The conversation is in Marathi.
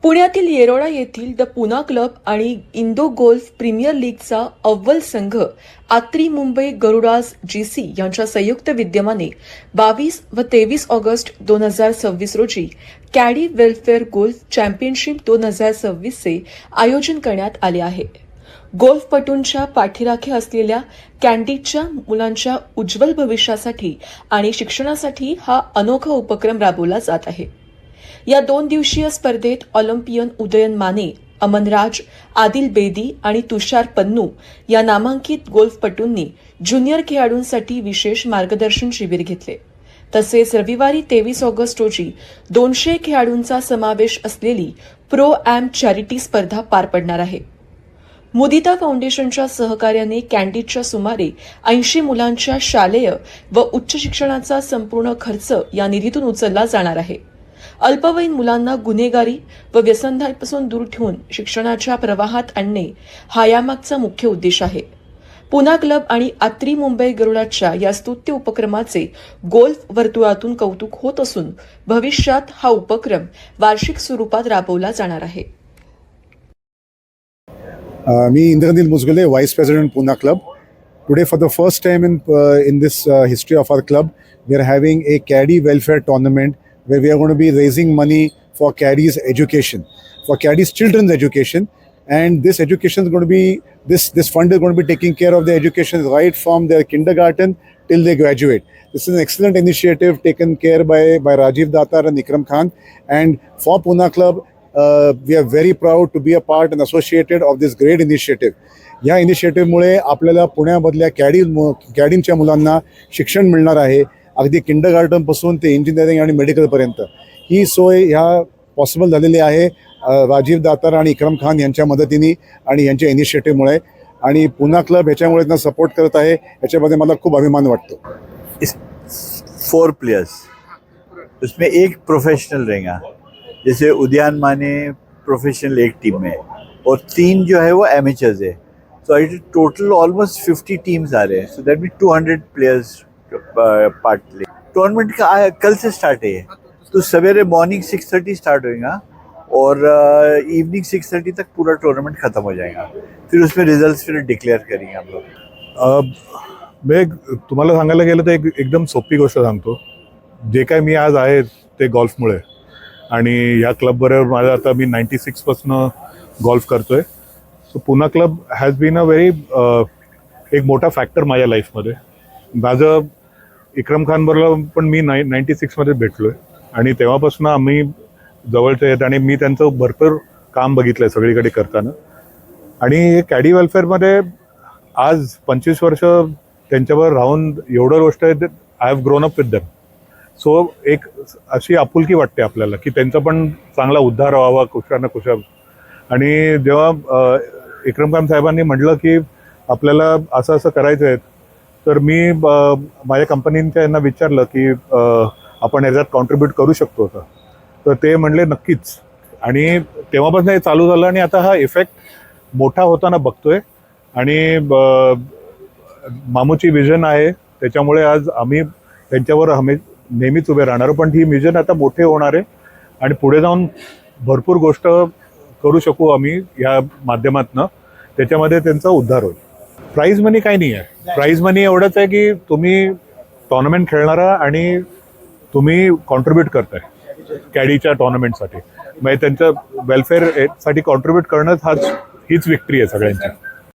पुण्यातील येरोळा येथील द पुना क्लब आणि इंदो गोल्फ प्रीमियर लीगचा अव्वल संघ आत्री मुंबई गरुडाज जीसी यांच्या संयुक्त विद्यमाने 22 व 23 ऑगस्ट 2026 रोजी कॅडी वेलफेअर गोल्फ चॅम्पियनशिप 2026 चे आयोजन करण्यात आले आहे. गोल्फपटूंच्या पाठीराखे असलेल्या कॅन्डीच्या मुलांच्या उज्ज्वल भविष्यासाठी आणि शिक्षणासाठी हा अनोखा उपक्रम राबवला जात आहे. या 2 दिवसीय स्पर्धेत ऑलिम्पियन उदयन माने, अमनराज, आदिल बेदी आणि तुषार पन्नू या नामांकित गोल्फपटूंनी ज्युनियर खेळाडूंसाठी विशेष मार्गदर्शन शिबिर घेतले. तसेच रविवारी 23 ऑगस्ट रोजी 200 खेळाडूंचा समावेश असलेली प्रो एम चॅरिटी स्पर्धा पार पडणार आहे. मुदिता फाउंडेशनच्या सहकार्याने कॅन्डीच्या सुमारे 80 मुलांच्या शालेय व उच्च शिक्षणाचा संपूर्ण खर्च या निधीतून उचलला जाणार आहे. अल्पवयीन मुलांना गुन्हेगारी व व्यसनापासून दूर ठेवून शिक्षणाच्या प्रवाहात आणणे हा यामागचा मुख्य उद्देश आहे. पुना क्लब आणि आत्री मुंबई गरुडाच्या या स्तुत्य उपक्रमाचे गोल्फ वर्तुळातून कौतुक होत असून भविष्यात हा उपक्रम वार्षिक स्वरूपात राबवला जाणार आहे. मी Indraneel Mujgule, vice president Pune Club. Today, for the first time in this history of our club, we are having a caddy welfare tournament where we are going to be raising money for caddies' education, for caddies' children's education, and this education is going to be this fund is going to be taking care of their education right from their kindergarten till they graduate. This is an excellent initiative taken care by Rajiv Datar and Ikram Khan, and for Pune Club. We are very proud to be a part and associated of this great initiative. या इनिशिएटिव्हमुळे आपल्याला पुण्यामधल्या कॅडींच्या मुलांना शिक्षण मिळणार आहे. अगदी किंडरगार्टनपासून ते इंजिनिअरिंग आणि मेडिकलपर्यंत ही सोय ह्या पॉसिबल झालेली आहे राजीव दातार आणि इक्रम खान यांच्या मदतीने आणि यांच्या इनिशिएटिव्हमुळे. आणि पुना क्लब ह्याच्यामुळे त्यांना सपोर्ट करत आहे, याच्यामध्ये मला खूप अभिमान वाटतो. 4 प्लेयर्स, उसमें एक प्रोफेशनल रहेगा. जैसे उदयन माने प्रोफेशनल एक टीम में और 3 जो है वो एमेचर्स है. So it total almost 50 teams आ रहे हैं. So that mean 200 players part ले. टूर्नामेंट का कल से स्टार्ट है, तो सवेरे मॉर्निंग 6:30 स्टार्ट होएगा और इवनिंग 6:30 तक पूरा टूर्नामेंट ख़त्म हो जाएगा. फिर उसमें रिजल्ट्स फिर डिक्लेअर करेंगे हम लोग. मी तुम्हाला सांगायला गेलं तर एकदम सोपी गोष्ट सांगतो. जे काय मी आज आहे ते गोल्फमुळे, आणि ह्या क्लबबरोबर माझं आता मी 96 पासून गोल्फ करतोय. So Poona club has been a very एक मोठा फॅक्टर माझ्या लाईफमध्ये. माझं इक्रम खान बरोबर पण मी 96मध्ये भेटलोय आणि तेव्हापासून आम्ही जवळचे आहेत आणि मी त्यांचं भरपूर काम बघितलंय सगळीकडे करताना. आणि कॅडी वेलफेअरमध्ये आज 25 वर्ष त्यांच्यावर राहून एवढं गोष्ट आहे, I have grown up with them. So एक अशी आपुलकी वाटते आपल्याला की त्यांचा पण चांगला उद्धार व्हावा कुशानं कुशा. आणि जेव्हा इक्रम खान साहेबांनी म्हटलं की आपल्याला असं असं करायचं आहे, तर मी माझ्या कंपनीच्या यांना विचारलं की आपण याच्यात कॉन्ट्रीब्यूट करू शकतो का. तर ते म्हणले नक्कीच. आणि तेव्हापासून हे चालू झालं आणि आता हा इफेक्ट मोठा होताना बघतोय. आणि मामूची विजन आहे, त्याच्यामुळे आज आम्ही त्यांच्यावर नेहमीच उभे राहणार. पण ही विजन आता मोठे होणार आहे आणि पुढे जाऊन भरपूर गोष्ट करू शकू आम्ही या माध्यमातनं. त्याच्यामध्ये त्यांचा उद्धार होईल. प्राईज मनी काही नाही आहे. प्राईज मनी एवढंच आहे की तुम्ही टुर्नामेंट खेळणारा आणि तुम्ही कॉन्ट्रीब्यूट करताय कॅडीच्या टुर्नामेंटसाठी, म्हणजे त्यांच्या वेलफेअरसाठी कॉन्ट्रीब्यूट करणंच हीच विक्ट्री आहे सगळ्यांची.